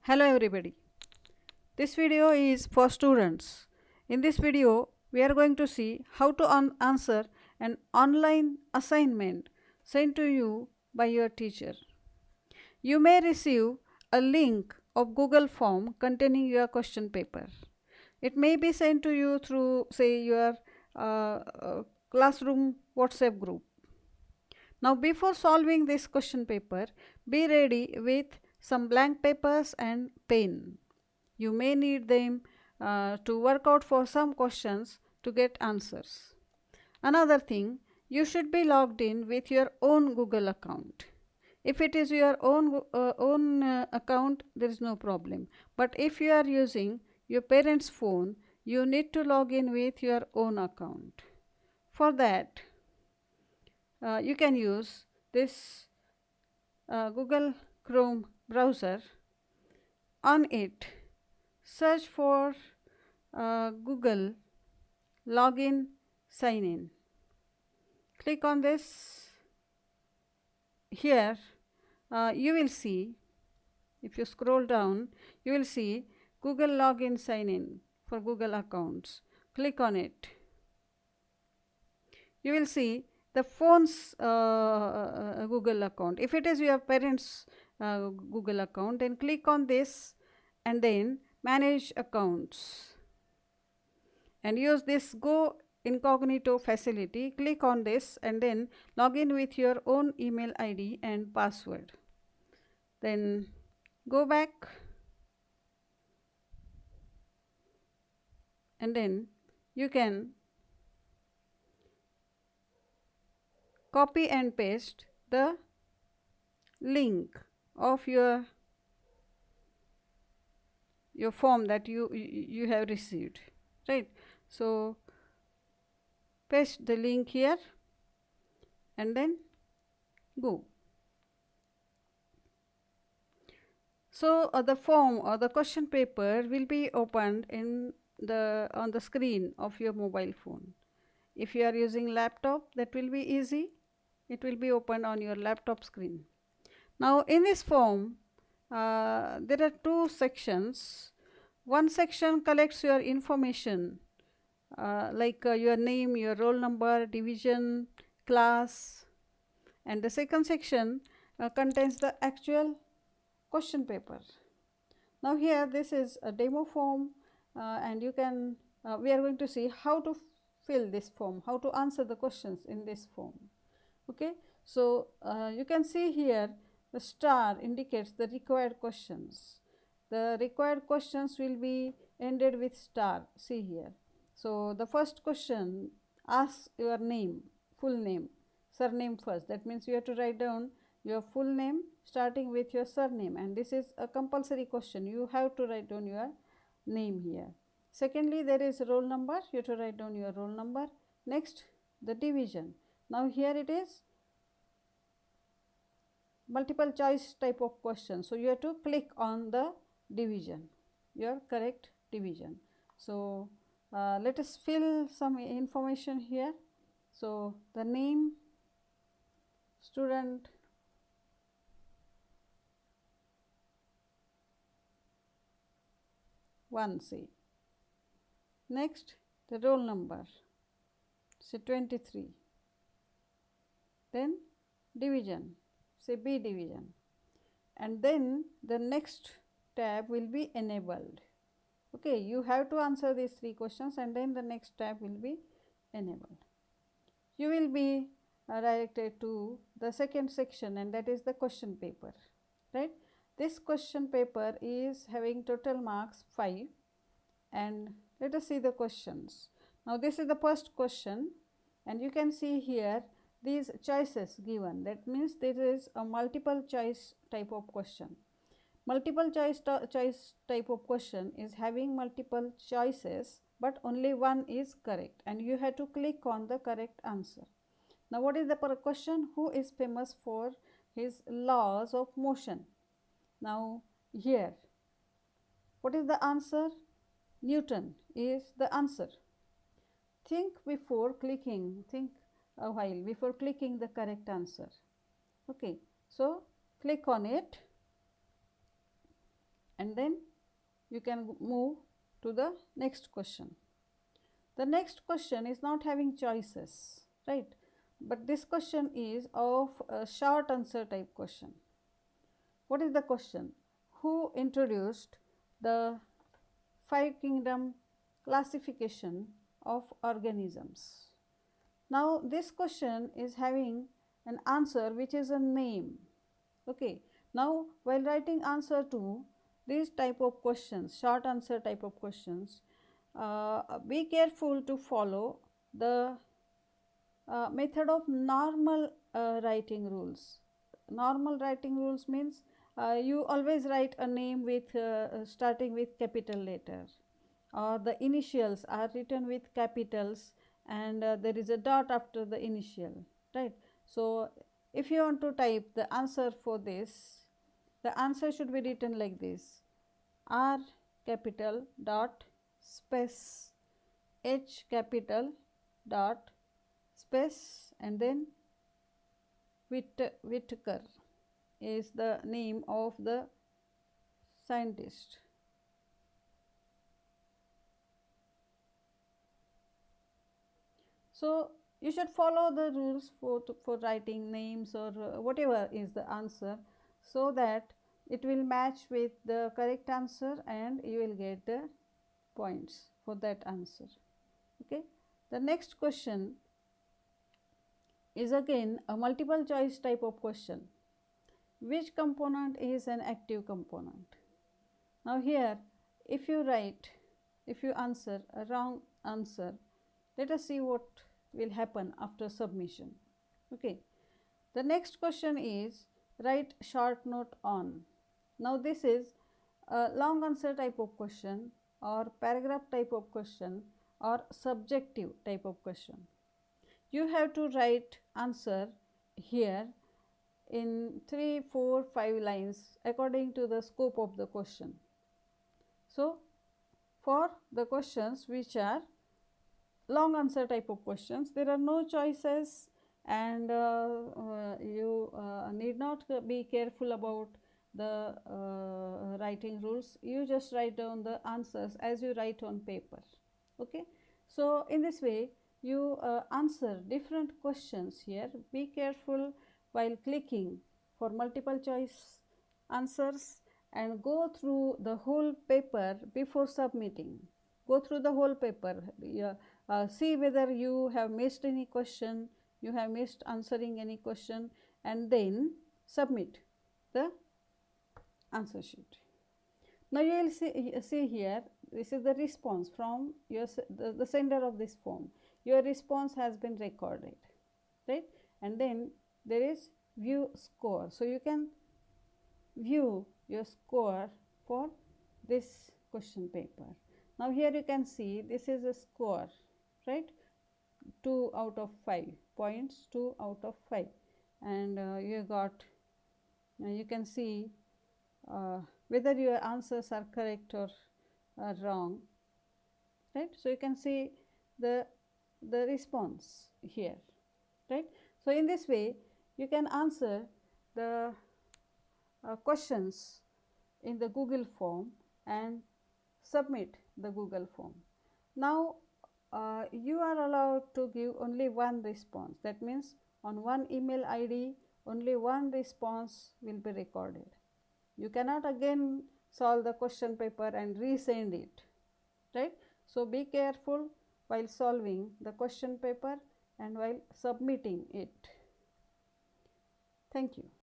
Hello everybody. This video is for students. In this video, we are going to see how to answer an online assignment sent to you by your teacher. You may receive a link of Google form containing your question paper. It may be sent to you through, say, your classroom WhatsApp group. Now, before solving this question paper, be ready with some blank papers and pen. You may need them to work out for some questions to get answers. Another thing, you should be logged in with your own Google account. If it is your own account, there is no problem. But if you are using your parents' phone, you need to log in with your own account. For that, you can use this Google Chrome browser. On it, search for Google login sign in. Click on this. Here you will see, if you scroll down, you will see Google login sign in for Google accounts. Click on it. You will see the phone's Google account. If it is your parents' Google account, then click on this and then manage accounts and use this go incognito facility. Click on this and then log in with your own email ID and password. Then go back and then you can copy and paste the link of your form that you have received, right? So paste the link here and then go. So the form or the question paper will be opened on the screen of your mobile phone. If you are using laptop, that will be easy. It will be opened on your laptop screen. Now in this form, there are two sections. One section collects your information like your name, your roll number, division, class, and the second section contains the actual question paper. Now here this is a demo form and you can we are going to see how to fill this form, how to answer the questions in this form. Okay, so you can see here the star indicates the required questions. The required questions will be ended with star. See here. So the first question asks your name, full name, surname first. That means you have to write down your full name starting with your surname, and this is a compulsory question. You have to write down your name here. Secondly, there is roll number. You have to write down your roll number. Next, the division. Now here it is multiple choice type of question, so you have to click on the division, your correct division. So let us fill some information here. So the name, student, one, say. Next, the roll number, say 23. Then division, say B division, and then the next tab will be enabled. Okay, you have to answer these three questions and then the next tab will be enabled. You will be directed to the second section, and that is the question paper, right? This question paper is having total marks 5, and let us see the questions. Now this is the first question, and you can see here these choices given. That means this is a multiple choice type of question. Multiple choice type of question is having multiple choices, but only one is correct, and you have to click on the correct answer. Now what is the question? Who is famous for his laws of motion? Now here, what is the answer? Newton is the answer. Think before clicking, think a while before clicking the correct answer. Okay, so click on it and then you can move to the next question. The next question is not having choices, right? But this question is of a short answer type question. What is the question? Who introduced the five kingdom classification of organisms? Now this question is having an answer which is a name. Okay. Now while writing answer to these type of questions, short answer type of questions, be careful to follow the method of normal writing rules. Normal writing rules means you always write a name with starting with capital letter, or the initials are written with capitals and there is a dot after the initial, right? So if you want to type the answer for this, the answer should be written like this: R capital dot space H capital dot space, and then Whittaker is the name of the scientist. So you should follow the rules for writing names or whatever is the answer, so that it will match with the correct answer and you will get the points for that answer. Okay. The next question is again a multiple choice type of question. Which component is an active component? Now here, if you answer a wrong answer, let us see what will happen after submission. Okay. The next question is write short note on. Now this is a long answer type of question, or paragraph type of question, or subjective type of question. You have to write answer here in 3, 4, 5 lines according to the scope of the question. So for the questions which are long answer type of questions, there are no choices, and you need not be careful about the writing rules. You just write down the answers as you write on paper. Okay. So in this way you answer different questions here. Be careful while clicking for multiple choice answers, and go through the whole paper before submitting. Go through the whole paper. See whether you have missed any question, you have missed answering any question, and then submit the answer sheet. Now you will see here, this is the response from the sender of this form. Your response has been recorded, right? And then there is view score. So you can view your score for this question paper. Now here you can see this is a score, right? 2 out of 5 points, 2 out of 5, and you got, you can see whether your answers are correct or wrong, right? So you can see the response here, right? So in this way you can answer the questions in the Google form and submit the Google form. Now you are allowed to give only one response. That means on one email ID only one response will be recorded. You cannot again solve the question paper and resend it, right? So be careful while solving the question paper and while submitting it. Thank you.